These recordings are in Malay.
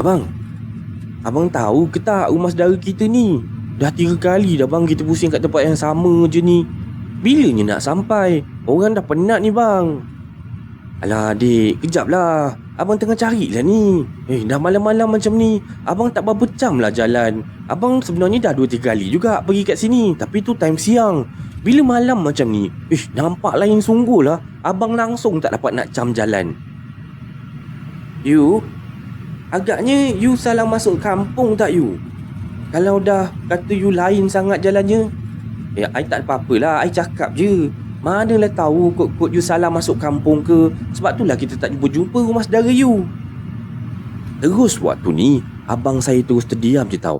Abang, abang tahu ke tak rumah saudara kita ni? Dah 3 kali dah bang kita pusing kat tempat yang sama je ni. Bilanya nak sampai? Orang dah penat ni bang. Alah adik, kejap lah. Abang tengah cari lah ni. Dah malam-malam macam ni, abang tak berapa jam lah jalan. Abang sebenarnya dah 2-3 kali juga pergi kat sini. Tapi tu time siang. Bila malam macam ni, nampak lain sungguh lah. Abang langsung tak dapat nak jam jalan. You, agaknya you salah masuk kampung tak you? Kalau dah kata you lain sangat jalannya, I tak apa-apalah, I cakap je. Manalah tahu kot you salah masuk kampung ke. Sebab itulah kita tak jumpa rumah saudara you. Terus waktu ni, abang saya terus terdiam je tau.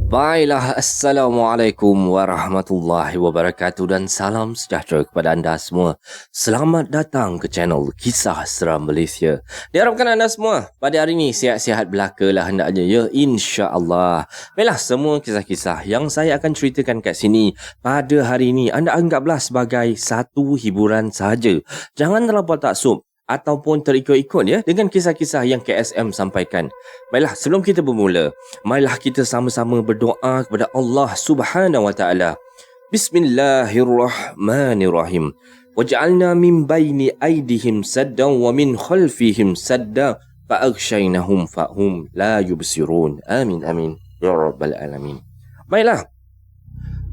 Baiklah, Assalamualaikum warahmatullahi wabarakatuh dan salam sejahtera kepada anda semua. Selamat datang ke channel Kisah Seram Malaysia. Diharapkan anda semua pada hari ini sihat-sihat belaka lah hendaknya ya, insya-Allah. Baiklah, semua kisah-kisah yang saya akan ceritakan kat sini pada hari ini anda anggaplah sebagai satu hiburan sahaja. Jangan terlampau taksub ataupun terikut-ikut ya dengan kisah-kisah yang KSM sampaikan. Baiklah, sebelum kita bermula, marilah kita sama-sama berdoa kepada Allah Subhanahu wa taala. Bismillahirrahmanirrahim. Waj'alna min baini aydihim saddan wa min khalfihim saddan fa'aghshaynahum fahum la yubsirun. Amin amin ya rabbal alamin. Baiklah,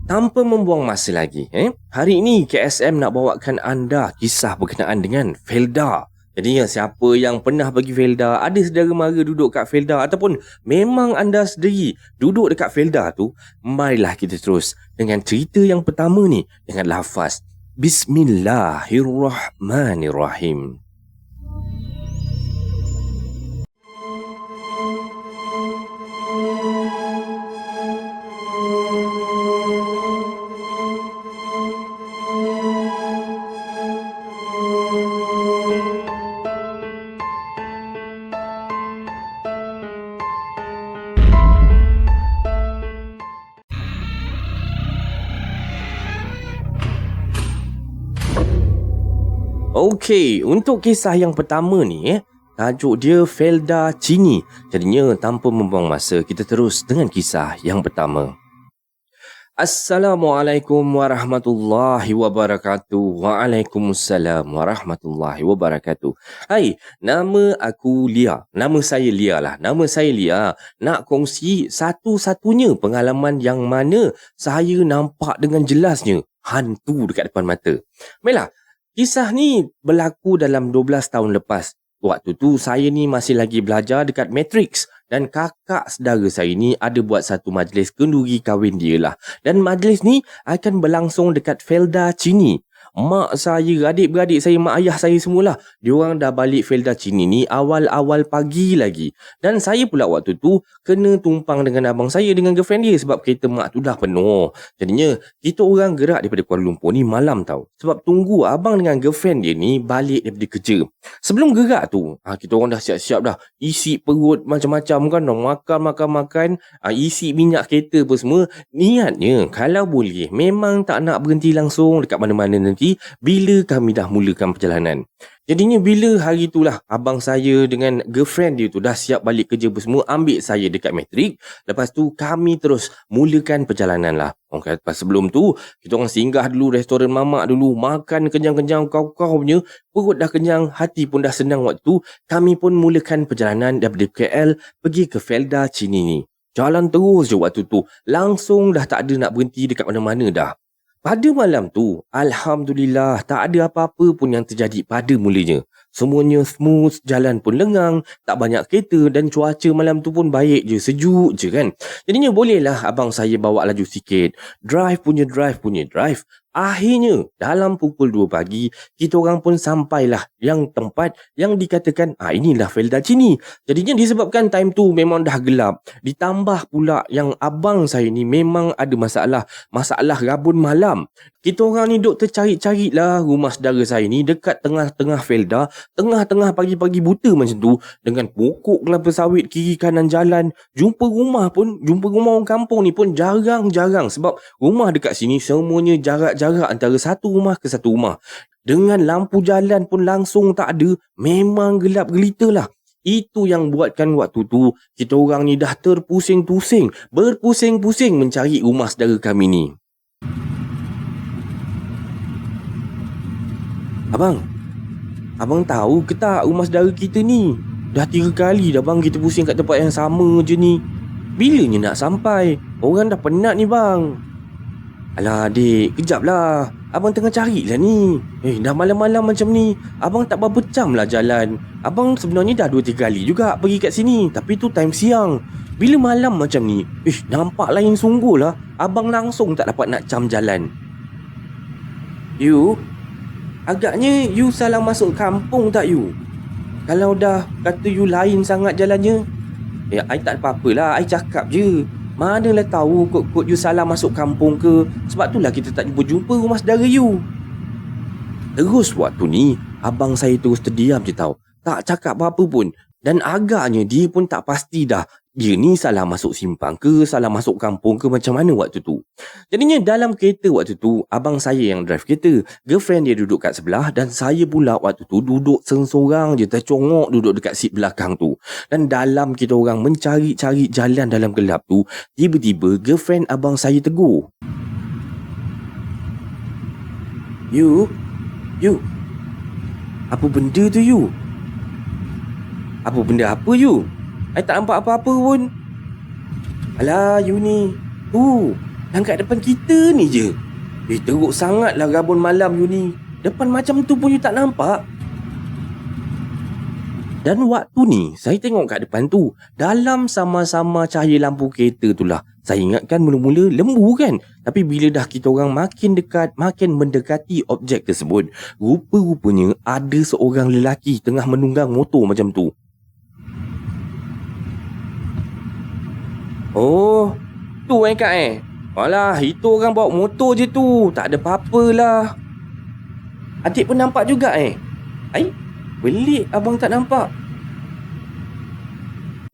tanpa membuang masa lagi, hari ini KSM nak bawakan anda kisah berkenaan dengan Felda. Jadi siapa yang pernah pergi Felda, ada saudara mara duduk kat Felda ataupun memang anda sendiri duduk dekat Felda tu, marilah kita terus dengan cerita yang pertama ni dengan lafaz Bismillahirrahmanirrahim. Okey, untuk kisah yang pertama ni tajuk dia Felda Cini. Jadinya tanpa membuang masa, kita terus dengan kisah yang pertama. Assalamualaikum warahmatullahi wabarakatuh. Waalaikumsalam warahmatullahi wabarakatuh. Hai, nama aku Lia. Nama saya Lia lah. Nama saya Lia. Nak kongsi satu-satunya pengalaman yang mana saya nampak dengan jelasnya hantu dekat depan mata. Baiklah, kisah ni berlaku dalam 12 tahun lepas. Waktu tu saya ni masih lagi belajar dekat Matrix dan kakak saudara saya ni ada buat satu majlis kenduri kahwin dia lah. Dan majlis ni akan berlangsung dekat Felda Cini. Mak saya, adik-beradik saya, mak ayah saya semualah, diorang dah balik Felda Cini ni awal-awal pagi lagi. Dan saya pula waktu tu kena tumpang dengan abang saya dengan girlfriend dia sebab kereta mak tu dah penuh. Jadinya kita orang gerak daripada Kuala Lumpur ni malam tau. Sebab tunggu abang dengan girlfriend dia ni balik daripada kerja. Sebelum gerak tu, kita orang dah siap-siap dah. Isi perut macam-macam kan, makan, isi minyak kereta apa semua. Niatnya kalau boleh memang tak nak berhenti langsung dekat mana-mana nanti bila kami dah mulakan perjalanan. Jadinya bila hari itulah abang saya dengan girlfriend dia tu dah siap balik kerja semua, ambil saya dekat Matrix. Lepas tu kami terus mulakan perjalanan lah. Okay, lepas sebelum tu kita orang singgah dulu restoran mamak dulu, makan kenyang-kenyang kau-kau punya. Perut dah kenyang, hati pun dah senang. Waktu tu kami pun mulakan perjalanan daripada KL pergi ke Felda Cini ni. Jalan terus je waktu tu, langsung dah tak ada nak berhenti dekat mana-mana dah. Pada malam tu, Alhamdulillah, tak ada apa-apa pun yang terjadi pada mulanya. Semuanya smooth, jalan pun lengang, tak banyak kereta dan cuaca malam tu pun baik je, sejuk je kan. Jadinya bolehlah abang saya bawa laju sikit. Drive punya drive. Akhirnya dalam pukul 2 pagi kita orang pun sampailah yang tempat yang dikatakan inilah Felda Cini. Jadinya disebabkan time tu memang dah gelap, ditambah pula yang abang saya ni memang ada masalah rabun malam. Kita orang ni duk tercari-carilah rumah saudara saya ni dekat tengah-tengah Felda, tengah-tengah pagi-pagi buta macam tu, dengan pokok kelapa sawit kiri kanan jalan. Jumpa rumah orang kampung ni pun jarang-jarang, sebab rumah dekat sini semuanya jarak-jarak antara satu rumah ke satu rumah. Dengan lampu jalan pun langsung tak ada, memang gelap gelita lah. Itu yang buatkan waktu tu kita orang ni dah berpusing-pusing mencari rumah saudara kami ni. Abang tahu ke tak rumah saudara kita ni? Dah 3 kali dah bang kita pusing kat tempat yang sama je ni. Bilanya nak sampai? Orang dah penat ni bang. Alah adik, kejap lah. Abang tengah cari lah ni. Dah malam-malam macam ni, abang tak berapa jam lah jalan. Abang sebenarnya dah 2-3 kali juga pergi kat sini, tapi tu time siang. Bila malam macam ni, nampak lain sungguh lah. Abang langsung tak dapat nak cam jalan. Agaknya you salah masuk kampung tak you? Kalau dah kata you lain sangat jalannya. I tak apa-apalah, I cakap je. Manalah tahu kot you salah masuk kampung ke. Sebab itulah kita tak jumpa rumah saudara you. Terus waktu ni abang saya terus terdiam je tau, tak cakap apa-apa pun. Dan agaknya dia pun tak pasti dah, dia ni salah masuk simpang ke, salah masuk kampung ke, macam mana waktu tu. Jadinya dalam kereta waktu tu, abang saya yang drive kereta, girlfriend dia duduk kat sebelah, dan saya pula waktu tu duduk seorang je, tercongok duduk dekat seat belakang tu. Dan dalam kita orang mencari-cari jalan dalam gelap tu, tiba-tiba girlfriend abang saya tegur. You, apa benda tu you? Apa benda apa you? I tak nampak apa-apa pun. Alah you ni, yang kat depan kita ni je. Teruk sangatlah rabun malam you ni. Depan macam tu pun you tak nampak. Dan waktu ni saya tengok kat depan tu, dalam sama-sama cahaya lampu kereta tu lah, saya ingatkan mula-mula lembu kan. Tapi bila dah kita orang makin dekat, makin mendekati objek tersebut, rupa-rupanya ada seorang lelaki tengah menunggang motor macam tu. Oh, tu kak Alah, itu orang bawa motor je tu. Tak ada apa-apa lah. Adik pun nampak juga pelik abang tak nampak.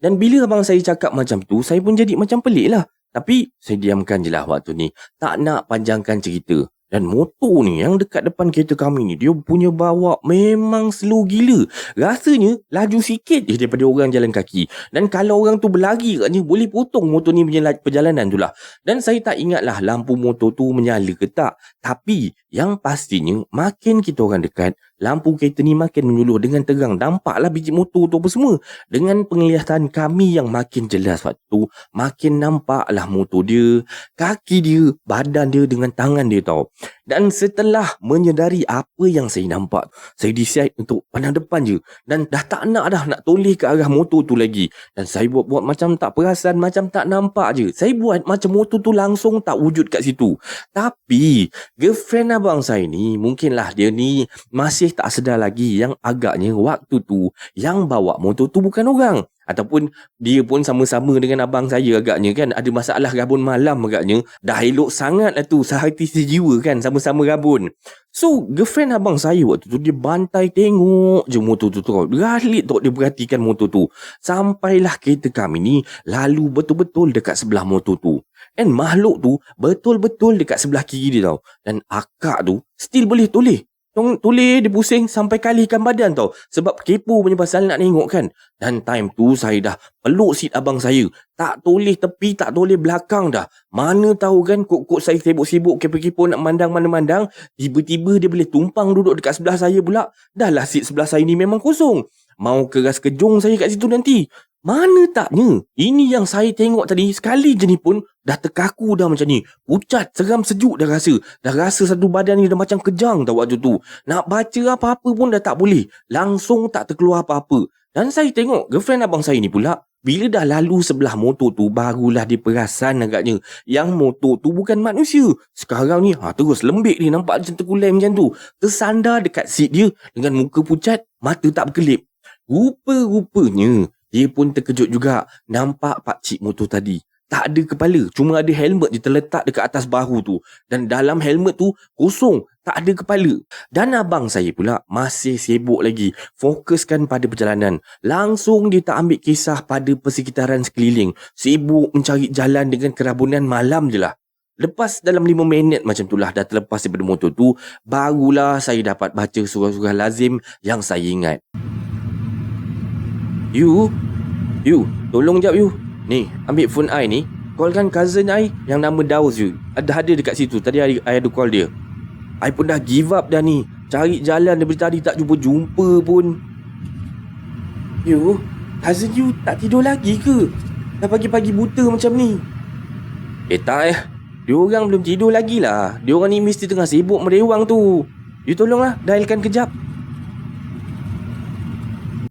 Dan bila abang saya cakap macam tu, saya pun jadi macam pelik lah. Tapi saya diamkan je lah waktu ni, tak nak panjangkan cerita. Dan motor ni yang dekat depan kereta kami ni, dia punya bawa memang slow gila. Rasanya laju sikit je daripada orang jalan kaki. Dan kalau orang tu berlari katnya, boleh potong motor ni punya perjalanan tu lah. Dan saya tak ingat lah lampu motor tu menyala ke tak. Tapi yang pastinya makin kita orang dekat, lampu kereta ni makin menyuluh dengan terang. Nampaklah biji motor tu apa semua. Dengan penglihatan kami yang makin jelas waktu tu, makin nampaklah motor dia, kaki dia, badan dia dengan tangan dia tau. Dan setelah menyedari apa yang saya nampak, saya decide untuk pandang depan je. Dan dah tak nak toleh ke arah motor tu lagi. Dan saya buat macam tak perasan, macam tak nampak je. Saya buat macam motor tu langsung tak wujud kat situ. Tapi girlfriend abang saya ni, mungkinlah dia ni masih tak sedar lagi yang agaknya waktu tu yang bawa motor tu bukan orang. Ataupun dia pun sama-sama dengan abang saya agaknya kan, ada masalah rabun malam agaknya. Dah elok sangat lah tu, sehati sejiwa kan, sama-sama rabun. So girlfriend abang saya waktu tu, dia bantai tengok je motor tu. Galit tu dia perhatikan motor tu. Sampailah kereta kami ni lalu betul-betul dekat sebelah motor tu. And makhluk tu betul-betul dekat sebelah kiri dia tau. Dan akak tu still boleh toleh. Toleh dia pusing sampai kalihkan badan tau. Sebab kepo punya pasal nak tengok kan. Dan time tu saya dah peluk seat abang saya. Tak toleh tepi, tak toleh belakang dah. Mana tahu kan, kok saya sibuk-sibuk kepo-kepo nak mandang mana-mandang. Tiba-tiba dia boleh tumpang duduk dekat sebelah saya pula. Dah lah seat sebelah saya ni memang kosong. Mau keras kejung saya kat situ nanti. Mana taknya? Ini yang saya tengok tadi, sekali je ni pun dah terkaku dah macam ni. Pucat, seram, sejuk dah rasa. Dah rasa satu badan ni dah macam kejang tau waktu tu. Nak baca apa-apa pun dah tak boleh. Langsung tak terkeluar apa-apa. Dan saya tengok girlfriend abang saya ni pula, bila dah lalu sebelah motor tu, barulah dia perasan agaknya yang motor tu bukan manusia. Sekarang ni, terus lembik dia, nampak macam terkulai macam tu. Tersandar dekat seat dia dengan muka pucat, mata tak berkelip. Rupa-rupanya dia pun terkejut juga nampak pakcik motor tadi. Tak ada kepala, cuma ada helmet je terletak dekat atas bahu tu. Dan dalam helmet tu kosong, tak ada kepala. Dan abang saya pula masih sibuk lagi fokuskan pada perjalanan. Langsung dia tak ambil kisah pada persekitaran sekeliling. Sibuk mencari jalan dengan kerabunan malam je lah. Lepas dalam 5 minit macam tu lah dah terlepas daripada motor tu, barulah saya dapat baca surah-surah lazim yang saya ingat. You, tolong jap you. Ni, ambil phone I ni. Callkan cousin I yang nama Daus you. Ada dekat situ. Tadi I ada call dia. I pun dah give up dah ni. Cari jalan daripada tadi tak jumpa pun. You, cousin you tak tidur lagi ke? Dah pagi-pagi buta macam ni. Tak Diorang belum tidur lagi lah. Diorang ni mesti tengah sibuk merewang tu. You tolonglah, dialkan kejap.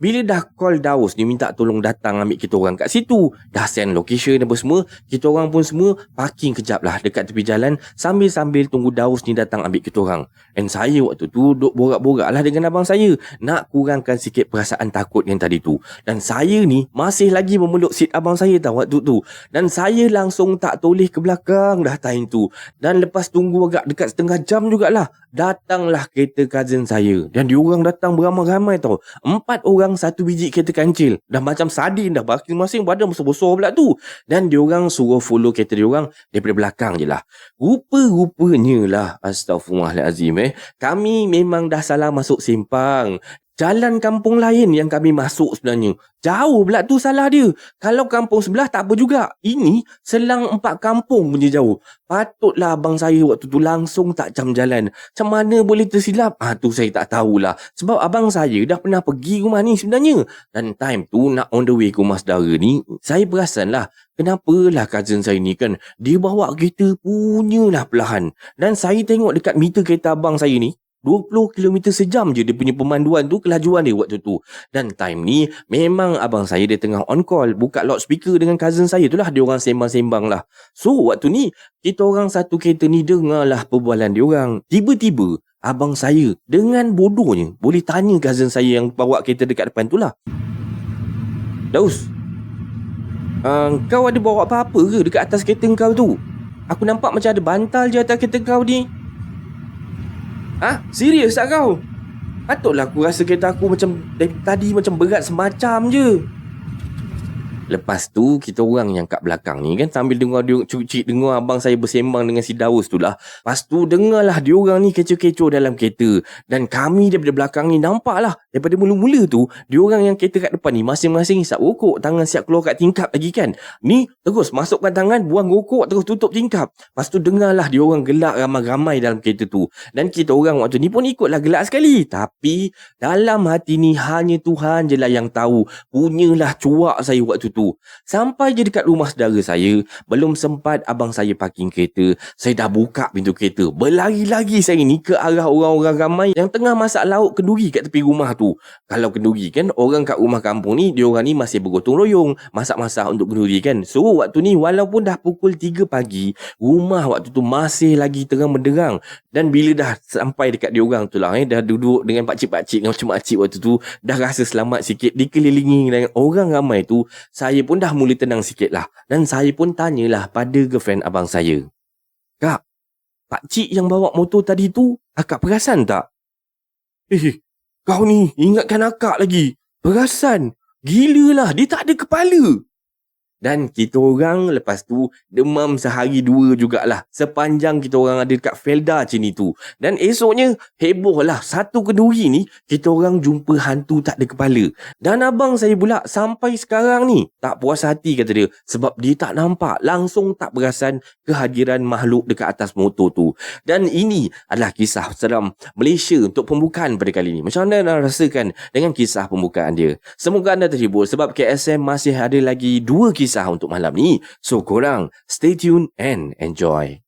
Bila dah call Daus ni minta tolong datang ambil kita orang kat situ, dah send location apa semua, kita orang pun semua parking kejap lah dekat tepi jalan sambil-sambil tunggu Daus ni datang ambil kita orang. And saya waktu tu duk borak-borak lah dengan abang saya, nak kurangkan sikit perasaan takut yang tadi tu. Dan saya ni masih lagi memeluk seat abang saya tahu waktu tu. Dan saya langsung tak toleh ke belakang dah time tu. Dan lepas tunggu agak dekat setengah jam jugalah, datanglah kereta cousin saya. Dan diorang datang beramai-ramai tau. 4 orang, 1 biji kereta kancil. Dah macam sardin dah, masing-masing badan besar-besar pula tu. Dan diorang suruh follow kereta diorang daripada belakang je lah. Rupa-rupanya lah, astaghfirullahalazim kami memang dah salah masuk simpang. Jalan kampung lain yang kami masuk sebenarnya. Jauh pula tu salah dia. Kalau kampung sebelah tak apa juga. Ini selang 4 kampung punya jauh. Patutlah abang saya waktu tu langsung tak jam jalan. Macam mana boleh tersilap? Tu saya tak tahulah. Sebab abang saya dah pernah pergi rumah ni sebenarnya. Dan time tu nak on the way ke rumah saudara ni, saya perasan lah, kenapalah cousin saya ni kan, dia bawa kereta punyalah perlahan. Dan saya tengok dekat meter kereta abang saya ni, 20 km sejam je dia punya pemanduan tu, kelajuan dia waktu tu. Dan time ni memang abang saya dia tengah on call, buka loudspeaker dengan cousin saya tu lah, dia orang sembang-sembang lah. So waktu ni kita orang satu kereta ni dengarlah perbualan dia orang. Tiba-tiba abang saya dengan bodohnya boleh tanya cousin saya yang bawa kereta dekat depan tu lah, Daus, kau ada bawa apa-apa ke dekat atas kereta kau tu? Aku nampak macam ada bantal je atas kereta kau ni. Serius tak kau? Patutlah aku rasa kereta aku macam tadi macam berat semacam je. Lepas tu kita orang yang kat belakang ni kan sambil dengar dengar abang saya bersembang dengan si Daus tu lah. Lepas tu dengarlah dia orang ni kecoh-kecoh dalam kereta. Dan kami daripada belakang ni nampak lah, daripada mula-mula tu dia orang yang kereta kat depan ni masing-masing isap rokok, tangan siap keluar kat tingkap lagi kan. Ni terus masukkan tangan, buang rokok, terus tutup tingkap. Lepas tu dengarlah dia orang gelak ramai-ramai dalam kereta tu. Dan kita orang waktu ni pun ikutlah gelak sekali. Tapi dalam hati ni hanya Tuhan je lah yang tahu punyalah cuak saya waktu tu. Sampai je dekat rumah saudara saya, belum sempat abang saya parking kereta, saya dah buka pintu kereta. Berlari-lari saya ni ke arah orang-orang ramai yang tengah masak lauk kenduri kat tepi rumah tu. Kalau kenduri kan, orang kat rumah kampung ni, diorang ni masih bergotong royong masak-masak untuk kenduri kan. So waktu ni walaupun dah pukul 3 pagi, rumah waktu tu masih lagi terang benderang. Dan bila dah sampai dekat diorang tu lah, dah duduk dengan pakcik-pakcik dengan makcik waktu tu, dah rasa selamat sikit, dikelilingi dengan orang ramai tu, saya pun dah mula tenang sikit lah. Dan saya pun tanyalah pada girlfriend abang saya, Kak, pakcik yang bawa motor tadi tu, akak perasan tak? Kau ni ingatkan akak lagi. Perasan? Gila lah, dia tak ada kepala. Dan kita orang lepas tu demam sehari dua jugalah sepanjang kita orang ada dekat Felda macam ni tu. Dan esoknya heboh lah, satu keduri ni kita orang jumpa hantu tak ada kepala. Dan abang saya pula sampai sekarang ni tak puas hati kata dia, sebab dia tak nampak, langsung tak perasan kehadiran makhluk dekat atas motor tu. Dan ini adalah kisah seram Malaysia untuk pembukaan pada kali ini. Macam mana anda rasakan dengan kisah pembukaan dia? Semoga anda terhibur sebab KSM masih ada lagi 2 kisah untuk malam ni. So korang stay tune and enjoy.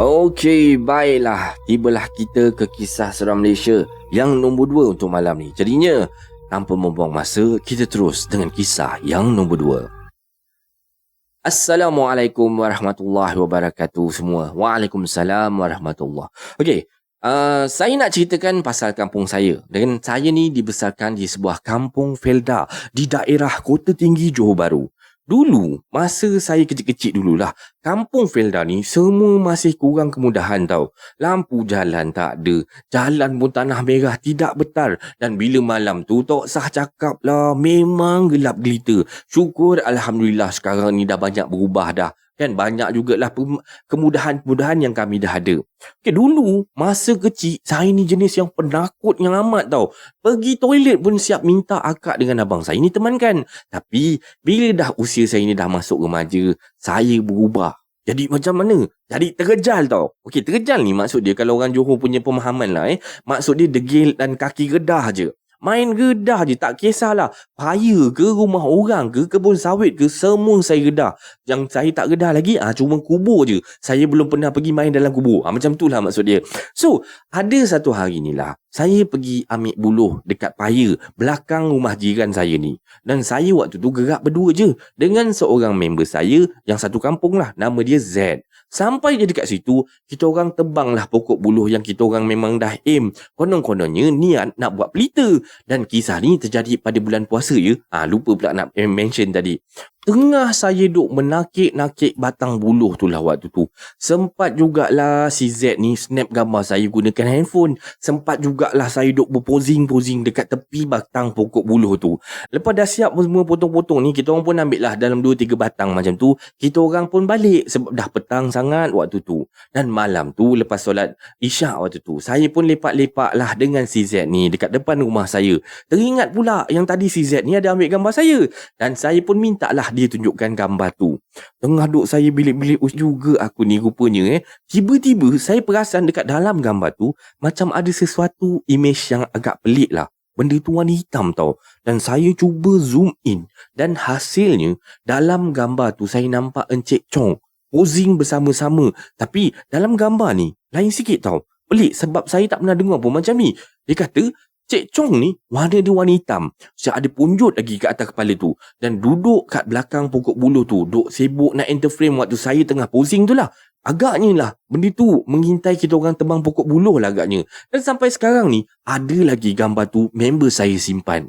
Okey, baiklah. Tibalah kita ke kisah seram Malaysia yang nombor 2 untuk malam ni. Jadinya, tanpa membuang masa, kita terus dengan kisah yang nombor 2. Assalamualaikum warahmatullahi wabarakatuh semua. Waalaikumsalam warahmatullahi. Okey, saya nak ceritakan pasal kampung saya. Dengan saya ni dibesarkan di sebuah kampung Felda di daerah Kota Tinggi Johor Bahru. Dulu, masa saya kecil-kecil dululah, kampung Felda ni semua masih kurang kemudahan tau. Lampu jalan tak ada, jalan pun tanah merah tidak betar. Dan bila malam tu tak sah cakap lah, memang gelap gelita. Syukur Alhamdulillah sekarang ni dah banyak berubah dah. Kan banyak jugalah kemudahan-kemudahan yang kami dah ada. Okay, dulu masa kecil saya ni jenis yang penakut yang amat tau. Pergi toilet pun siap minta akak dengan abang saya ni temankan. Tapi bila dah usia saya ni dah masuk remaja, saya berubah. Jadi macam mana? Jadi terkejal tau. Okey, terkejal ni maksud dia kalau orang Johor punya pemahaman lah maksud dia degil dan kaki redah je. Main redah je, tak kisahlah. Paya ke, rumah orang ke, kebun sawit ke, semua saya redah. Yang saya tak redah lagi, cuma kubur je. Saya belum pernah pergi main dalam kubur. Macam tu lah maksud dia. So, ada satu hari ni lah, saya pergi ambil buluh dekat paya belakang rumah jiran saya ni. Dan saya waktu tu gerak berdua je dengan seorang member saya yang satu kampung lah. Nama dia Z. Sampai dia dekat situ, kita orang tebanglah pokok buluh yang kita orang memang dah aim. Konon-kononnya niat nak buat pelita. Dan kisah ni terjadi pada bulan puasa ya. Lupa pula nak mention tadi. Tengah saya duk menakik-nakik batang buluh tu lah waktu tu. Sempat jugalah si Z ni snap gambar saya gunakan handphone. Sempat jugalah saya duk berposing-posing dekat tepi batang pokok buluh tu. Lepas dah siap semua potong-potong ni, kita orang pun ambil lah dalam 2-3 batang macam tu. Kita orang pun balik sebab dah petang sangat waktu tu. Dan malam tu lepas solat Isyak waktu tu, saya pun lepak-lepak lah dengan si Z ni dekat depan rumah saya. Teringat pula yang tadi si Z ni ada ambil gambar saya. Dan saya pun minta lah dia tunjukkan gambar tu. Tengah duk saya bilik-bilik juga aku ni rupanya tiba-tiba saya perasan dekat dalam gambar tu macam ada sesuatu image yang agak pelik lah. Benda tu warna hitam tau. Dan saya cuba zoom in dan hasilnya dalam gambar tu saya nampak Encik Chong posing bersama-sama. Tapi dalam gambar ni lain sikit tau. Pelik sebab saya tak pernah dengar pun macam ni. Dia kata Cik Chong ni warna dia warna hitam. Macam ada punjut lagi kat atas kepala tu. Dan duduk kat belakang pokok buluh tu. Duk sibuk nak enter frame waktu saya tengah posing tu lah. Agaknya lah benda tu mengintai kita orang tebang pokok buluh lah agaknya. Dan sampai sekarang ni ada lagi gambar tu member saya simpan.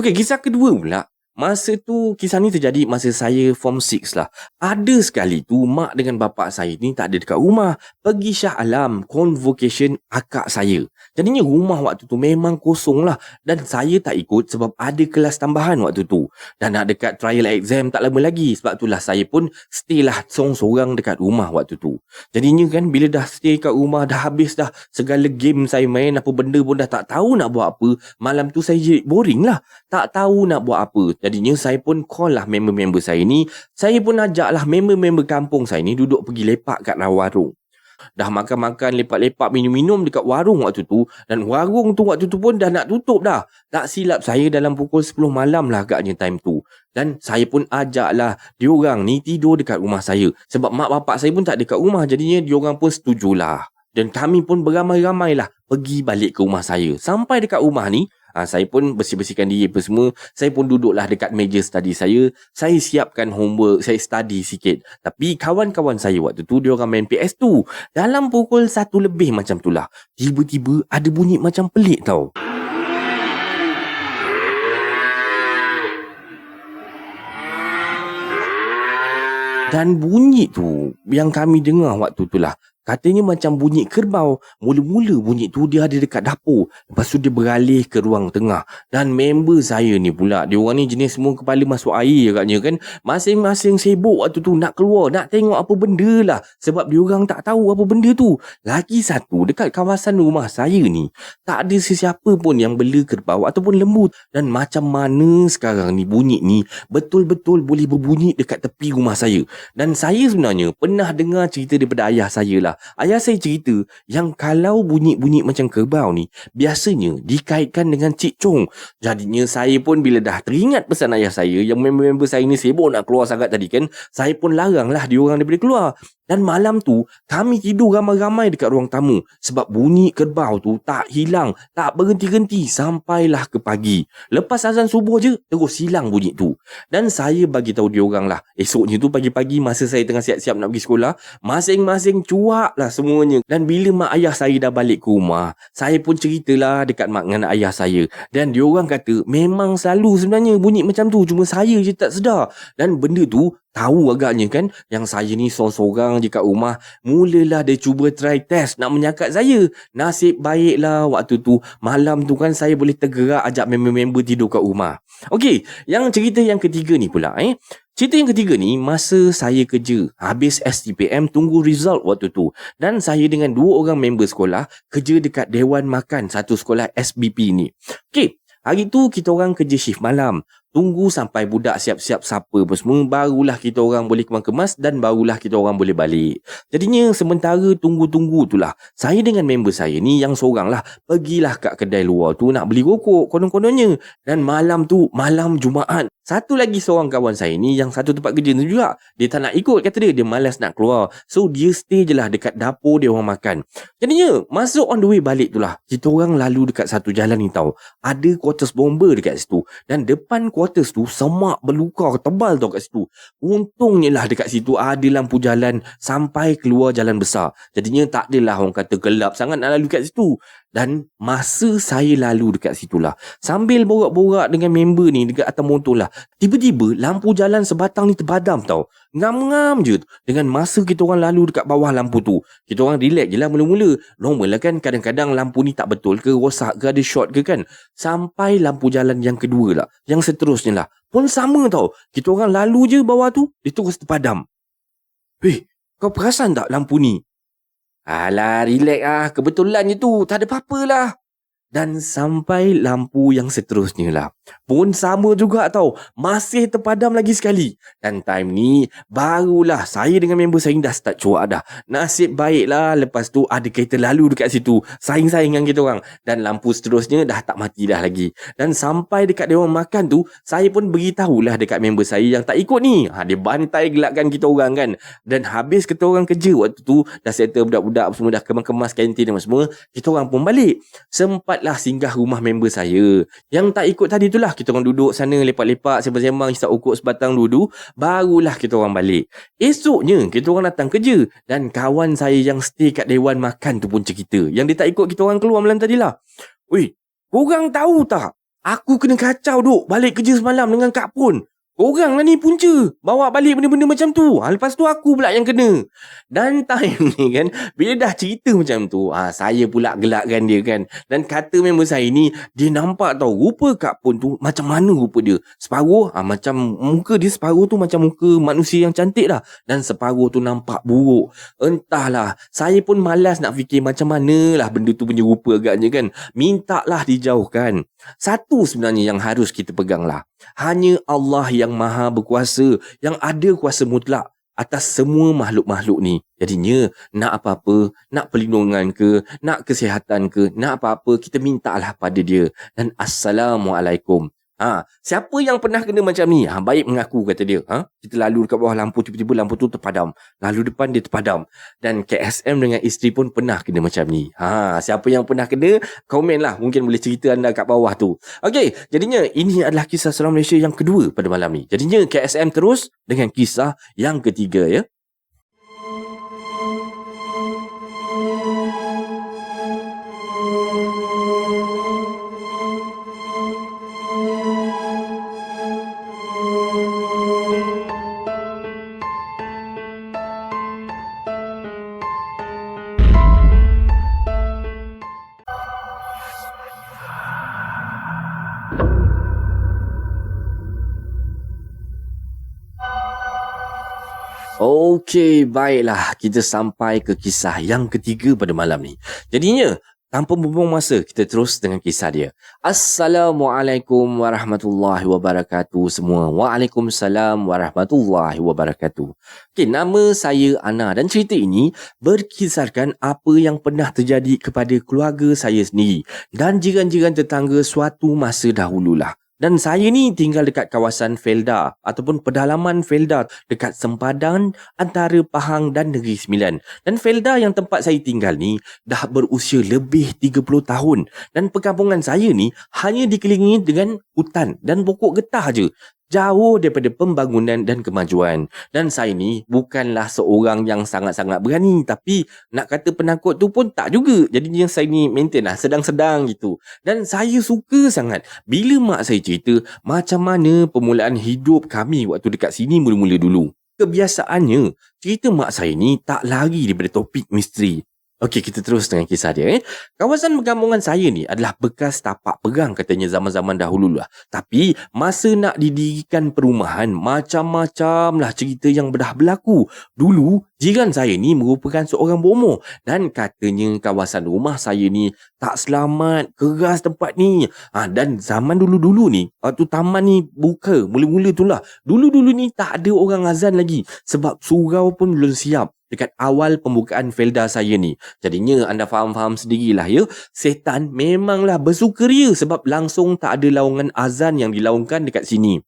Okey, kisah kedua pula. Masa tu, kisah ni terjadi masa saya form 6 lah. Ada sekali tu, mak dengan bapak saya ni tak ada dekat rumah. Pergi Shah Alam, convocation akak saya. Jadinya rumah waktu tu memang kosong lah. Dan saya tak ikut sebab ada kelas tambahan waktu tu. Dan nak dekat trial exam tak lama lagi. Sebab itulah saya pun stay lah sorang-sorang dekat rumah waktu tu. Jadinya kan bila dah stay kat rumah, dah habis dah segala game saya main, apa benda pun dah tak tahu nak buat apa. Malam tu saya jadi boring lah. Tak tahu nak buat apa. Jadinya saya pun call lah member-member saya ni. Saya pun ajak lah member-member kampung saya ni duduk pergi lepak kat warung. Dah makan-makan, lepak-lepak, minum-minum dekat warung waktu tu. Dan warung tu waktu tu pun dah nak tutup dah. Tak silap saya dalam pukul 10 malam lah agaknya time tu. Dan saya pun ajak lah diorang ni tidur dekat rumah saya. Sebab mak bapak saya pun tak dekat rumah. Jadinya diorang pun setujulah. Dan kami pun beramai-ramai lah pergi balik ke rumah saya. Sampai dekat rumah ni, Saya pun bersih-bersihkan diri apa semua. Saya pun duduklah dekat meja study saya. Saya siapkan homework, saya study sikit. Tapi kawan-kawan saya waktu tu, dia orang main PS2. Dalam pukul 1 lebih macam tu lah, tiba-tiba ada bunyi macam pelik tau. Dan bunyi tu yang kami dengar waktu tu lah, katanya macam bunyi kerbau. Mula-mula bunyi tu dia ada dekat dapur. Lepas tu dia beralih ke ruang tengah. Dan member saya ni pula, dia orang ni jenis semua kepala masuk air agaknya kan. Masing-masing sibuk waktu tu nak keluar, nak tengok apa benda lah. Sebab dia orang tak tahu apa benda tu. Lagi satu, dekat kawasan rumah saya ni, tak ada sesiapa pun yang bela kerbau ataupun lembu. Dan macam mana sekarang ni bunyi ni betul-betul boleh berbunyi dekat tepi rumah saya. Dan saya sebenarnya pernah dengar cerita daripada ayah saya lah. Ayah saya cerita yang kalau bunyi-bunyi macam kerbau ni biasanya dikaitkan dengan Cik Chong. Jadinya saya pun bila dah teringat pesan ayah saya yang member-member saya ni sibuk nak keluar sangat tadi kan, saya pun laranglah diorang daripada keluar. Dan malam tu kami tidur ramai-ramai dekat ruang tamu sebab bunyi kerbau tu tak hilang, tak berhenti-henti sampailah ke pagi. Lepas azan subuh je terus hilang bunyi tu. Dan saya bagi tahu diorang lah, esoknya tu pagi-pagi masa saya tengah siap-siap nak pergi sekolah, masing-masing cuak lah semuanya. Dan bila mak ayah saya dah balik ke rumah, saya pun ceritalah dekat mak dengan ayah saya. Dan diorang kata memang selalu sebenarnya bunyi macam tu, cuma saya je tak sedar. Dan benda tu tahu agaknya kan, yang saya ni sorang-sorang je kat rumah. Mulalah dia cuba try test nak menyakat saya. Nasib baiklah waktu tu, malam tu kan saya boleh tergerak ajak member-member tidur kat rumah. Okey, yang cerita yang ketiga ni pula Cerita yang ketiga ni, masa saya kerja, habis STPM tunggu result waktu tu. Dan saya dengan 2 orang member sekolah kerja dekat Dewan Makan satu sekolah SBP ni. Okey, hari tu kita orang kerja shift malam. Tunggu sampai budak siap-siap sapa apa semua, barulah kita orang boleh kemas-kemas dan barulah kita orang boleh balik. Jadinya sementara tunggu-tunggu tu lah, saya dengan member saya ni yang seorang lah pergilah kat kedai luar tu nak beli rokok konon-kononnya. Dan malam tu, malam Jumaat, satu lagi seorang kawan saya ni yang satu tempat kerja tu juga, dia tak nak ikut, kata dia malas nak keluar. So dia stay je lah dekat dapur dia orang makan. Jadinya masuk on the way balik tu lah, kita orang lalu dekat satu jalan ni tau. Ada quarters bomber dekat situ. Dan depan quarters tu semak belukar tebal tau kat situ. Untungnya lah dekat situ ada lampu jalan sampai keluar jalan besar. Jadinya tak adalah orang kata gelap sangat nak lalu kat situ. Dan masa saya lalu dekat situ lah, sambil borak-borak dengan member ni dekat atas motor lah, tiba-tiba lampu jalan sebatang ni terbadam tau. Ngam-ngam je. Dengan masa kita orang lalu dekat bawah lampu tu, kita orang relax je lah mula-mula. Normal lah kan, kadang-kadang lampu ni tak betul ke, rosak ke, ada short ke kan. Sampai lampu jalan yang kedua lah, yang seterusnya lah, pun sama tau. Kita orang lalu je bawah tu, dia terus terpadam. Weh, kau perasan tak lampu ni? Alah, relax lah. Kebetulan je tu. Tak ada apa-apa lah. Dan sampai lampu yang seterusnya lah, pun sama juga tau. Masih terpadam lagi sekali. Dan time ni barulah saya dengan member saya dah start cuak dah. Nasib baiklah lepas tu ada kereta lalu dekat situ, saing-saing dengan kita orang. Dan lampu seterusnya dah tak mati dah lagi. Dan sampai dekat dia orang makan tu, saya pun beritahulah dekat member saya yang tak ikut ni. Dia bantai gelakkan kita orang kan. Dan habis kita orang kerja waktu tu, dah settle budak-budak semua, dah kemas-kemas kantin dan semua, kita orang pun balik. Sempatlah singgah rumah member saya yang tak ikut tadi tu lah. Kita orang duduk sana lepak-lepak, sembang-sembang, hisap ukuk sebatang dulu, barulah kita orang balik. Esoknya kita orang datang kerja dan kawan saya yang stay kat Dewan Makan tu pun cerita yang dia tak ikut kita orang keluar malam tadi lah. Weh, korang tahu tak, aku kena kacau duk balik kerja semalam dengan Kak Pun. Korang lah ni punca bawa balik benda-benda macam tu. Lepas tu aku pula yang kena. Dan time ni kan, bila dah cerita macam tu, saya pula gelakkan dia kan. Dan kata member saya ni, dia nampak tau rupa Kak Pun tu macam mana rupa dia. Separuh macam muka dia, separuh tu macam muka manusia yang cantik lah. Dan separuh tu nampak buruk. Entahlah, saya pun malas nak fikir macam mana lah benda tu punya rupa agaknya kan. Mintalah dijauhkan. Satu sebenarnya yang harus kita pegang lah, hanya Allah yang maha berkuasa, yang ada kuasa mutlak atas semua makhluk-makhluk ni. Jadinya nak apa-apa, nak perlindungan ke, nak kesihatan ke, nak apa-apa, kita mintalah pada dia. Dan Assalamualaikum. Siapa yang pernah kena macam ni? Baik mengaku, kata dia. Kita lalu dekat bawah lampu, tiba-tiba lampu tu terpadam. Lalu depan dia terpadam. Dan KSM dengan isteri pun pernah kena macam ni. Siapa yang pernah kena, komen lah. Mungkin boleh cerita anda kat bawah tu. Okey, jadinya ini adalah kisah seram Malaysia yang kedua pada malam ni. Jadinya KSM terus dengan kisah yang ketiga, ya. Okey, baiklah. Kita sampai ke kisah yang ketiga pada malam ni. Jadinya, tanpa membuang masa, kita terus dengan kisah dia. Assalamualaikum warahmatullahi wabarakatuh semua. Waalaikumsalam warahmatullahi wabarakatuh. Okey, nama saya Ana dan cerita ini berkisarkan apa yang pernah terjadi kepada keluarga saya sendiri dan jiran-jiran tetangga suatu masa dahululah. Dan saya ni tinggal dekat kawasan Felda ataupun pedalaman Felda dekat sempadan antara Pahang dan Negeri Sembilan. Dan Felda yang tempat saya tinggal ni dah berusia lebih 30 tahun. Dan perkampungan saya ni hanya dikelilingi dengan hutan dan pokok getah je. Jauh daripada pembangunan dan kemajuan. Dan saya ni bukanlah seorang yang sangat-sangat berani. Tapi nak kata penakut tu pun tak juga. Jadi saya ni maintain lah sedang-sedang gitu. Dan saya suka sangat bila mak saya cerita macam mana permulaan hidup kami waktu dekat sini mula-mula dulu. Kebiasaannya, cerita mak saya ni tak lari daripada topik misteri. Okey, kita terus dengan kisah dia. Kawasan perkampungan saya ni adalah bekas tapak perang katanya zaman-zaman dahulu lah. Tapi masa nak didirikan perumahan, macam-macam lah cerita yang dah berlaku. Dulu, jiran saya ni merupakan seorang bomoh. Dan katanya kawasan rumah saya ni tak selamat, keras tempat ni. Dan zaman dulu-dulu ni, waktu taman ni buka, mula-mula tu lah. Dulu-dulu ni tak ada orang azan lagi. Sebab surau pun belum siap. Dekat awal pembukaan Felda saya ni. Jadinya anda faham-faham sendirilah ya. Setan memanglah bersukaria sebab langsung tak ada laungan azan yang dilaungkan dekat sini.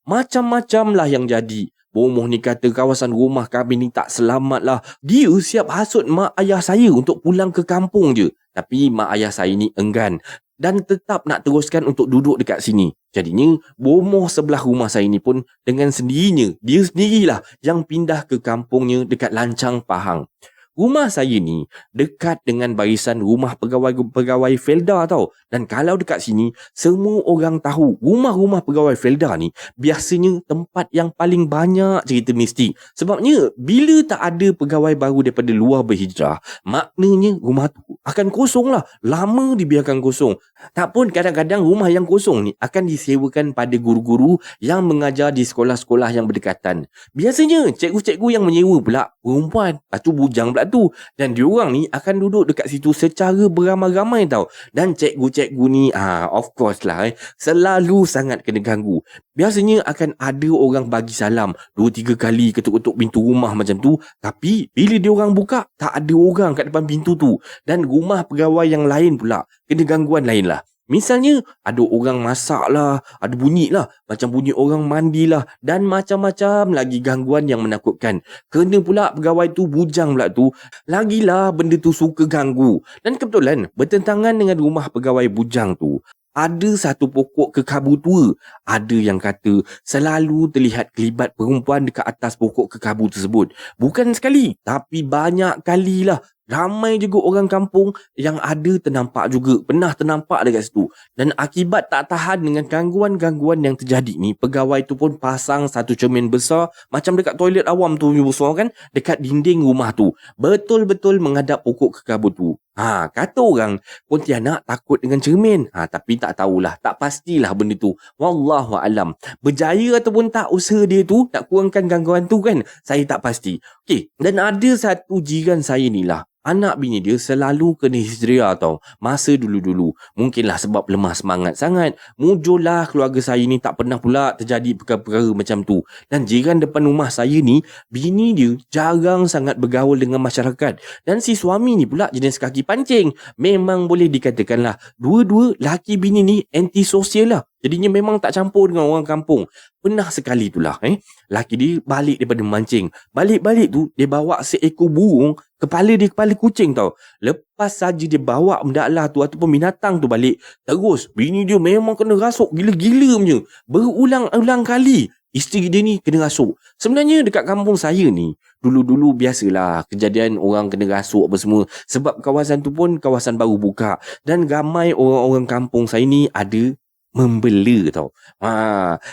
Macam-macam lah yang jadi. Bomoh ni kata kawasan rumah kami ni tak selamat lah. Dia siap hasut mak ayah saya untuk pulang ke kampung je. Tapi mak ayah saya ni enggan. Dan tetap nak teruskan untuk duduk dekat sini. Jadinya, bomoh sebelah rumah saya ni pun dengan sendirinya, dia sendirilah yang pindah ke kampungnya dekat Lancang, Pahang. Rumah saya ni dekat dengan barisan rumah pegawai Felda tau. Dan kalau dekat sini, semua orang tahu rumah-rumah pegawai Felda ni biasanya tempat yang paling banyak cerita mistik. Sebabnya, bila tak ada pegawai baru daripada luar berhijrah, maknanya rumah tu akan kosong lah. Lama dibiarkan kosong. Tak pun kadang-kadang rumah yang kosong ni akan disewakan pada guru-guru yang mengajar di sekolah-sekolah yang berdekatan. Biasanya, cikgu-cikgu yang menyewa pula perempuan. Lepas tu bujang pula tu. Dan diorang ni akan duduk dekat situ secara beramai-ramai tau. Dan cikgu-cikgu ni, of course lah, selalu sangat kena ganggu. Biasanya akan ada orang bagi salam 2-3 kali ketuk-ketuk pintu rumah macam tu. Tapi bila diorang buka, tak ada orang kat depan pintu tu. Dan rumah pegawai yang lain pula kena gangguan lain lah. Misalnya, ada orang masak lah, ada bunyi lah, macam bunyi orang mandi lah, dan macam-macam lagi gangguan yang menakutkan. Kena pula pegawai tu bujang pula tu, lagilah benda tu suka ganggu. Dan kebetulan, bertentangan dengan rumah pegawai bujang tu, ada satu pokok kekabu tua. Ada yang kata selalu terlihat kelibat perempuan dekat atas pokok kekabu tersebut. Bukan sekali, tapi banyak kalilah. Ramai juga orang kampung yang ada ternampak juga. Pernah ternampak dekat situ. Dan akibat tak tahan dengan gangguan-gangguan yang terjadi ni, pegawai tu pun pasang satu cermin besar macam dekat toilet awam tu besar kan, dekat dinding rumah tu. Betul-betul menghadap pokok kekabu tu. Kata orang Pontianak takut dengan cermin. Tapi tak tahulah, tak pastilah benda tu. Wallahualam. Berjaya ataupun tak usaha dia tu nak kurangkan gangguan tu kan, saya tak pasti. Okey, dan ada satu jiran saya ni lah, anak bini dia selalu kena histeria tau. Masa dulu-dulu. Mungkinlah sebab lemah semangat sangat. Mujurlah keluarga saya ni tak pernah pula terjadi perkara-perkara macam tu. Dan jiran depan rumah saya ni, bini dia jarang sangat bergaul dengan masyarakat. Dan si suami ni pula jenis kaki pancing. Memang boleh dikatakanlah dua-dua laki bini ni anti-sosial lah. Jadinya memang tak campur dengan orang kampung. Pernah sekali tu lah laki dia balik daripada mancing. Balik-balik tu dia bawa seekor burung, kepala dia kepala kucing tau. Lepas saja dia bawa benda lah tu ataupun binatang tu balik, terus bini dia memang kena rasuk gila-gila punya. Berulang-ulang kali isteri dia ni kena rasuk. Sebenarnya dekat kampung saya ni, dulu-dulu biasalah kejadian orang kena rasuk apa semua. Sebab kawasan tu pun kawasan baru buka. Dan ramai orang-orang kampung saya ni ada membela tau.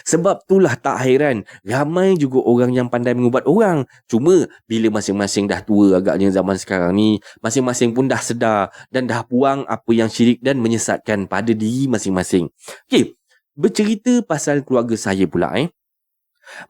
Sebab itulah tak hairan ramai juga orang yang pandai mengubat orang. Cuma bila masing-masing dah tua agaknya zaman sekarang ni, masing-masing pun dah sedar dan dah buang apa yang syirik dan menyesatkan pada diri masing-masing. Okey, bercerita pasal keluarga saya pula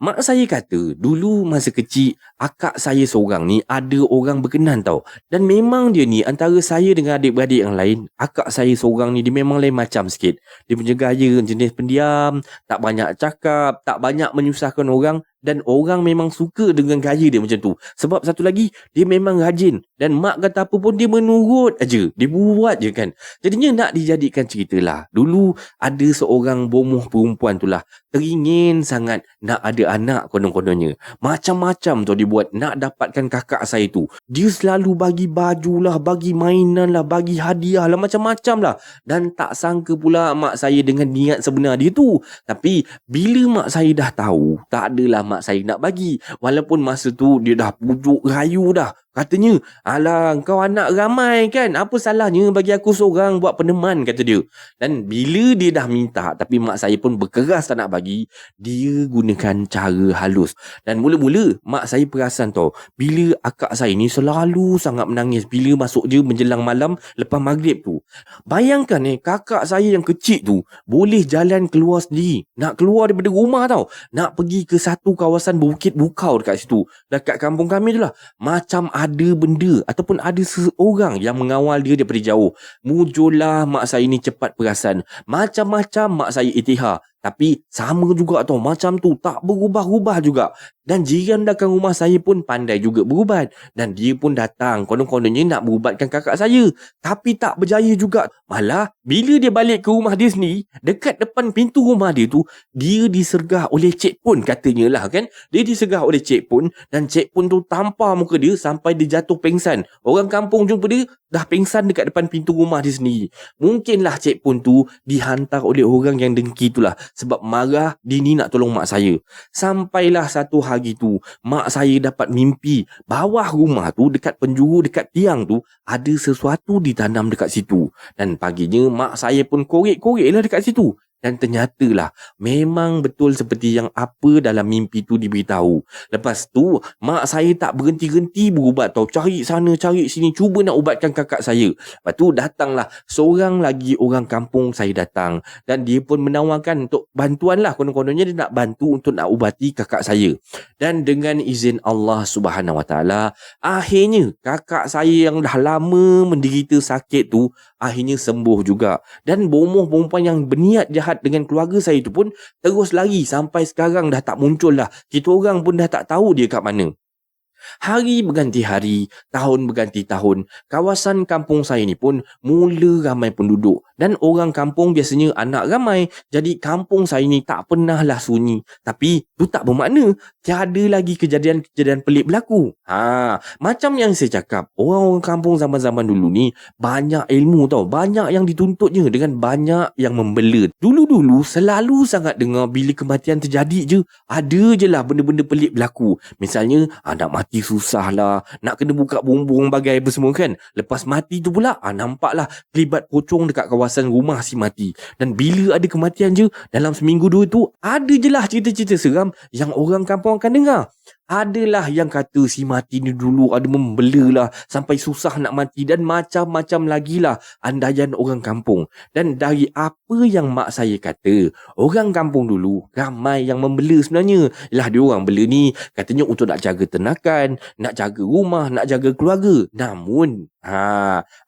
mak saya kata dulu masa kecil akak saya seorang ni ada orang berkenan tau. Dan memang dia ni antara saya dengan adik-beradik yang lain, akak saya seorang ni dia memang lain macam sikit. Dia punya gaya jenis pendiam, tak banyak cakap, tak banyak menyusahkan orang. Dan orang memang suka dengan gaya dia macam tu. Sebab satu lagi, dia memang rajin. Dan mak kata apa pun dia menurut aja. Dia buat je kan. Jadinya nak dijadikan cerita lah. Dulu ada seorang bomoh perempuan tu lah, teringin sangat nak ada anak konon-kononnya. Macam-macam tu dia buat nak dapatkan kakak saya tu. Dia selalu bagi baju lah, bagi mainan lah, bagi hadiah lah, macam-macam lah. Dan tak sangka pula mak saya dengan niat sebenar dia tu. Tapi bila mak saya dah tahu, tak adalah mak saya nak bagi. Walaupun masa tu dia dah pujuk rayu dah. Katanya, alah kau anak ramai kan, apa salahnya bagi aku seorang buat peneman, kata dia. Dan bila dia dah minta tapi mak saya pun berkeras tak nak bagi, dia gunakan cara halus. Dan mula-mula mak saya perasan tau, bila akak saya ni selalu sangat menangis bila masuk je menjelang malam lepas maghrib tu. Bayangkan kakak saya yang kecil tu boleh jalan keluar sendiri, nak keluar daripada rumah tau, nak pergi ke satu kawasan Bukit Bukau dekat situ, dekat kampung kami tu lah. Macam ada benda ataupun ada seorang yang mengawal dia daripada jauh. Muncullah mak saya ni cepat perasan. Macam-macam mak saya iktihar, tapi sama juga tau, macam tu tak berubah-ubah juga. Dan jiran belakang rumah saya pun pandai juga berubat. Dan dia pun datang konon-kononnya nak berubatkan kakak saya. Tapi tak berjaya juga. Malah bila dia balik ke rumah dia sendiri, dekat depan pintu rumah dia tu, dia disergah oleh Cik Pun, katanya lah kan. Dia disergah oleh Cik Pun dan Cik Pun tu tampar muka dia sampai dia jatuh pengsan. Orang kampung jumpa dia dah pengsan dekat depan pintu rumah dia sendiri. Mungkinlah Cik Pun tu dihantar oleh orang yang dengki tu lah, sebab marah dia ni nak tolong mak saya. Sampailah satu hari tu, mak saya dapat mimpi bawah rumah tu, dekat penjuru, dekat tiang tu, ada sesuatu ditanam dekat situ. Dan paginya mak saya pun korek-korek lah dekat situ. Dan ternyatalah memang betul seperti yang apa dalam mimpi tu diberitahu. Lepas tu mak saya tak berhenti-henti berubat tau, cari sana cari sini, cuba nak ubatkan kakak saya. Lepas tu datanglah seorang lagi orang kampung saya datang, dan dia pun menawarkan untuk bantuan lah, konon-kononnya dia nak bantu untuk nak ubati kakak saya. Dan dengan izin Allah Subhanahu Wa Taala, akhirnya kakak saya yang dah lama menderita sakit tu akhirnya sembuh juga. Dan bomoh perempuan yang berniat jahat dengan keluarga saya tu pun terus lari sampai sekarang dah tak muncul lah. Kita orang pun dah tak tahu dia kat mana. Hari berganti hari, tahun berganti tahun, kawasan kampung saya ni pun mula ramai penduduk. Dan orang kampung biasanya anak ramai, jadi kampung saya ni tak pernahlah sunyi. Tapi tu tak bermakna tiada lagi kejadian-kejadian pelik berlaku. Macam yang saya cakap, orang-orang kampung zaman-zaman dulu ni banyak ilmu tau, banyak yang dituntutnya dengan banyak yang membela. Dulu-dulu selalu sangat dengar bila kematian terjadi je, ada je lah benda-benda pelik berlaku. Misalnya nak mati susah lah, nak kena buka bumbung bagai apa semua kan. Lepas mati tu pula nampaklah kelibat pocong dekat kawasan rumah si mati. Dan bila ada kematian je, dalam seminggu dua tu ada je lah cerita-cerita seram yang orang kampung akan dengar. Adalah yang kata si mati ni dulu ada membela lah sampai susah nak mati, dan macam-macam lagi lah andaian orang kampung. Dan dari apa yang mak saya kata, orang kampung dulu ramai yang membela sebenarnya. Yalah, dia orang bela ni katanya untuk nak jaga ternakan, nak jaga rumah, nak jaga keluarga. Namun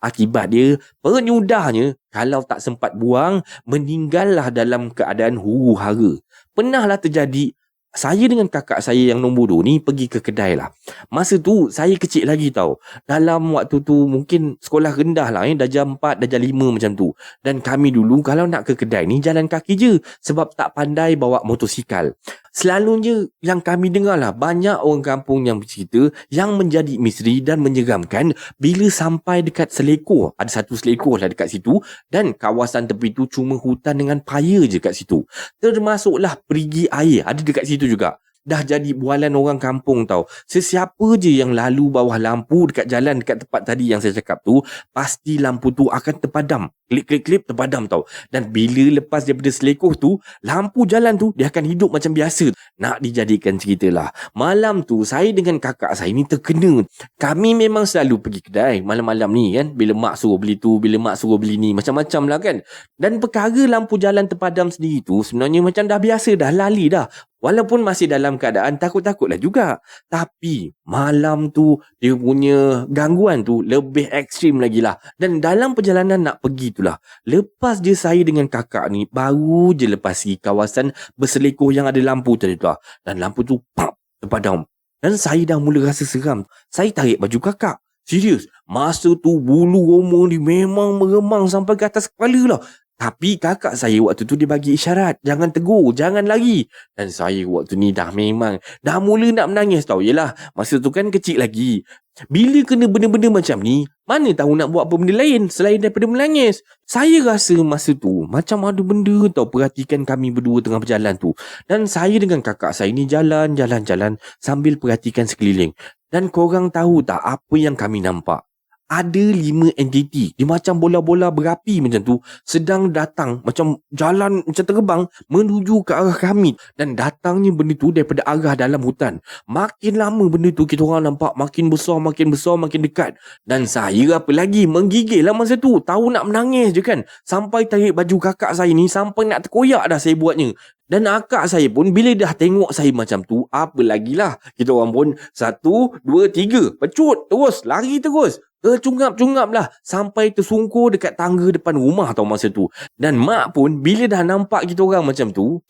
akibat dia, penyudahnya kalau tak sempat buang, meninggallah dalam keadaan huru-hara. Pernahlah terjadi Saya dengan kakak saya yang nombor 2 ni pergi ke kedai lah. Masa tu saya kecil lagi tau. Dalam waktu tu mungkin sekolah rendah lah, darjah 4, darjah 5 macam tu. Dan kami dulu kalau nak ke kedai ni jalan kaki je. Sebab tak pandai bawa motosikal. Selalunya yang kami dengar lah, banyak orang kampung yang bercerita yang menjadi misteri dan menyeramkan bila sampai dekat Selekor. Ada satu Selekor lah dekat situ. Dan kawasan tepi tu cuma hutan dengan paya je kat situ. Termasuklah perigi air ada dekat situ juga. Dah jadi bualan orang kampung tau. Sesiapa je yang lalu bawah lampu dekat jalan dekat tempat tadi yang saya cakap tu, pasti lampu tu akan terpadam. Klip-klip terpadam tau. Dan bila lepas daripada Selekor tu, lampu jalan tu dia akan hidup macam biasa. Nak dijadikan cerita lah. Malam tu saya dengan kakak saya ni terkena. Kami memang selalu pergi kedai malam-malam ni kan. Bila mak suruh beli tu, bila mak suruh beli ni, macam-macam lah kan. Dan perkara lampu jalan terpadam sendiri tu sebenarnya macam dah biasa dah, lali dah. Walaupun masih dalam keadaan takut-takutlah juga. Tapi malam tu dia punya gangguan tu lebih ekstrim lagi lah. Dan dalam perjalanan nak pergi tu lah, lepas je saya dengan kakak ni baru je lepasi kawasan Berselekor yang ada lampu tadi tu lah. Dan lampu tu pap terpadam. Dan saya dah mula rasa seram. Saya tarik baju kakak. Serius, masa tu bulu roma ni memang meremang sampai ke atas kepala lah. Tapi kakak saya waktu tu dia bagi isyarat, jangan tegur, jangan lari. Dan saya waktu ni dah memang dah mula nak menangis tau. Yelah, masa tu kan kecil lagi. Bila kena benda-benda macam ni, mana tahu nak buat apa benda lain selain daripada menangis. Saya rasa masa tu macam ada benda tau perhatikan kami berdua tengah berjalan tu. Dan saya dengan kakak saya ni jalan-jalan sambil perhatikan sekeliling. Dan korang tahu tak apa yang kami nampak? Ada 5 entiti. Dia macam bola-bola berapi macam tu. Sedang datang. Macam jalan macam terbang. Menuju ke arah kami. Dan datangnya benda tu daripada arah dalam hutan. Makin lama benda tu kita orang nampak. Makin besar, makin dekat. Dan saya apa lagi. Menggigil lah masa tu. Tahu nak menangis je kan. Sampai tarik baju kakak saya ni. Sampai nak terkoyak dah saya buatnya. Dan akak saya pun bila dah tengok saya macam tu, apa lagilah. Kita orang pun 1, 2, 3. Pecut terus. Lari terus. Tercungap-cungap lah. Sampai tersungkur dekat tangga depan rumah tau masa tu. Dan mak pun bila dah nampak kita orang macam tu.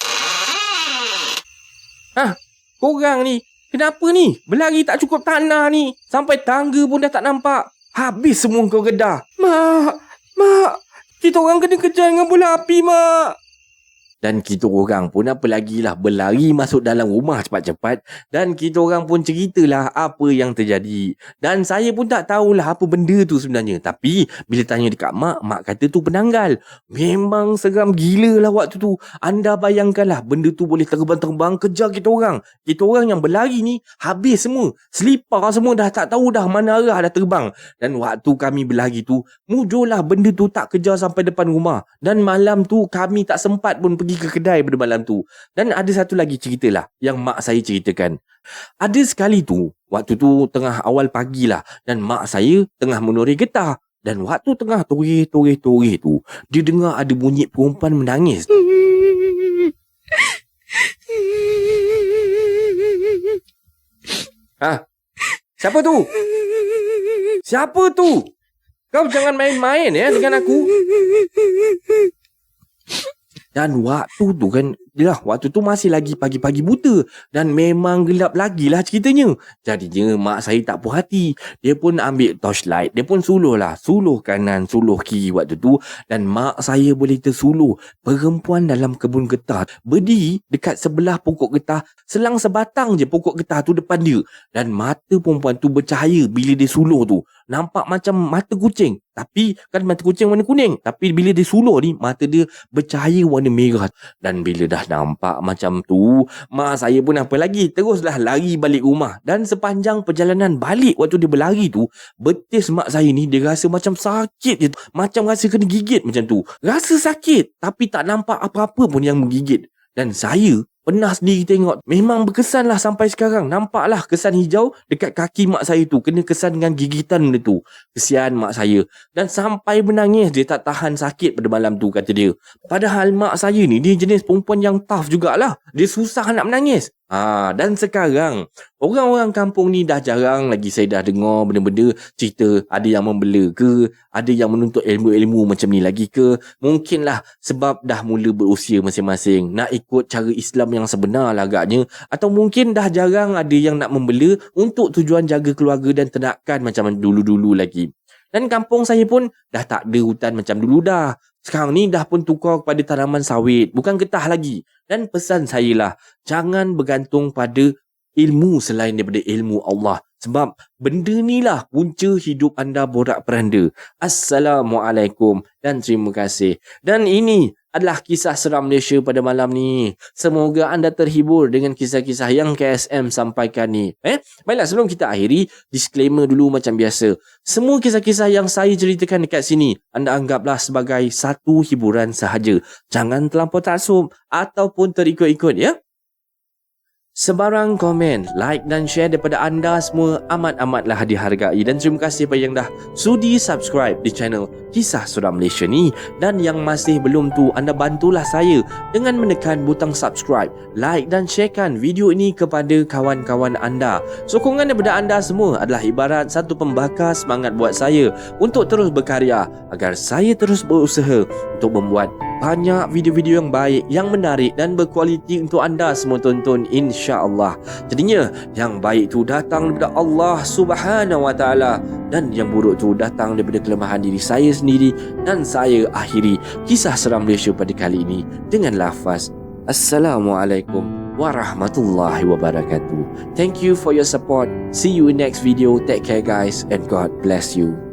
Korang ni. Kenapa ni? Berlari tak cukup tanah ni. Sampai tangga pun dah tak nampak. Habis semua kau gedah. Mak. Kita orang kena kejar dengan bola api, mak. Dan kita orang pun apa lagilah berlari masuk dalam rumah cepat-cepat. Dan kita orang pun ceritalah apa yang terjadi. Dan saya pun tak tahulah apa benda tu sebenarnya. Tapi bila tanya dekat mak, mak kata tu penanggal. Memang seram gila lah waktu tu. Anda bayangkanlah benda tu boleh terbang-terbang kejar kita orang. Kita orang yang berlari ni habis semua. Selipar semua dah tak tahu dah mana arah dah terbang. Dan waktu kami berlari tu, mujurlah benda tu tak kejar sampai depan rumah. Dan malam tu kami tak sempat pun pergi ke kedai pada malam tu. Dan ada satu lagi cerita lah yang mak saya ceritakan. Ada sekali tu, waktu tu tengah awal pagi lah, dan mak saya tengah menoreh getah. Dan waktu tengah toreh tu, dia dengar ada bunyi perempuan menangis. Siapa tu? Siapa tu? Kau jangan main-main dengan aku. Dan waktu tu kan, waktu tu masih lagi pagi-pagi buta. Dan memang gelap lagi lah ceritanya. Jadinya mak saya tak puas hati. Dia pun ambil torchlight. Dia pun suluh kanan, suluh kiri waktu tu. Dan mak saya boleh tersuluh perempuan dalam kebun getah berdiri dekat sebelah pokok getah. Selang sebatang je pokok getah tu depan dia. Dan mata perempuan tu bercahaya bila dia suluh tu. Nampak macam mata kucing. Tapi kan mata kucing warna kuning. Tapi bila dia suluh ni, mata dia bercahaya warna merah. Dan bila dah nampak macam tu, mak saya pun apa lagi, teruslah lari balik rumah. Dan sepanjang perjalanan balik waktu dia berlari tu, betis mak saya ni dia rasa macam sakit je. Macam rasa kena gigit macam tu. Rasa sakit tapi tak nampak apa-apa pun yang menggigit. Dan saya pernah sendiri tengok. Memang berkesan lah sampai sekarang. Nampaklah kesan hijau dekat kaki mak saya tu. Kena kesan dengan gigitan benda tu. Kesian mak saya. Dan sampai menangis dia tak tahan sakit pada malam tu kata dia. Padahal mak saya ni dia jenis perempuan yang tough jugalah. Dia susah nak menangis. Dan sekarang orang-orang kampung ni dah jarang lagi saya dah dengar benda-benda cerita ada yang membela ke, ada yang menuntut ilmu-ilmu macam ni lagi ke. Mungkinlah sebab dah mula berusia masing-masing, nak ikut cara Islam yang sebenar lah agaknya. Atau mungkin dah jarang ada yang nak membela untuk tujuan jaga keluarga dan ternakan macam dulu-dulu lagi. Dan kampung saya pun dah tak ada hutan macam dulu dah. Sekarang ni dah pun tukar kepada tanaman sawit, bukan getah lagi. Dan pesan saya lah, jangan bergantung pada ilmu selain daripada ilmu Allah. Sebab benda ni lah punca hidup anda borak-peranda. Assalamualaikum dan terima kasih. Dan ini adalah kisah seram Malaysia pada malam ni. Semoga anda terhibur dengan kisah-kisah yang KSM sampaikan ni. Baiklah, sebelum kita akhiri, disclaimer dulu macam biasa. Semua kisah-kisah yang saya ceritakan dekat sini, anda anggaplah sebagai satu hiburan sahaja. Jangan terlampau taksub ataupun terikut-ikut ya. Sebarang komen, like dan share daripada anda semua amat-amatlah dihargai. Dan terima kasih kepada yang dah sudi subscribe di channel Kisah Seram Malaysia ni. Dan yang masih belum tu, anda bantulah saya dengan menekan butang subscribe, like dan sharekan video ini kepada kawan-kawan anda. Sokongan daripada anda semua adalah ibarat satu pembakar semangat buat saya untuk terus berkarya, agar saya terus berusaha untuk membuat banyak video-video yang baik, yang menarik dan berkualiti untuk anda semua tonton, insya-Allah. Jadinya yang baik tu datang daripada Allah Subhanahu Wa Taala dan yang buruk tu datang daripada kelemahan diri saya sendiri. Dan saya akhiri kisah seram Malaysia pada kali ini dengan lafaz Assalamualaikum warahmatullahi wabarakatuh. Thank you for your support. See you in next video. Take care guys and God bless you.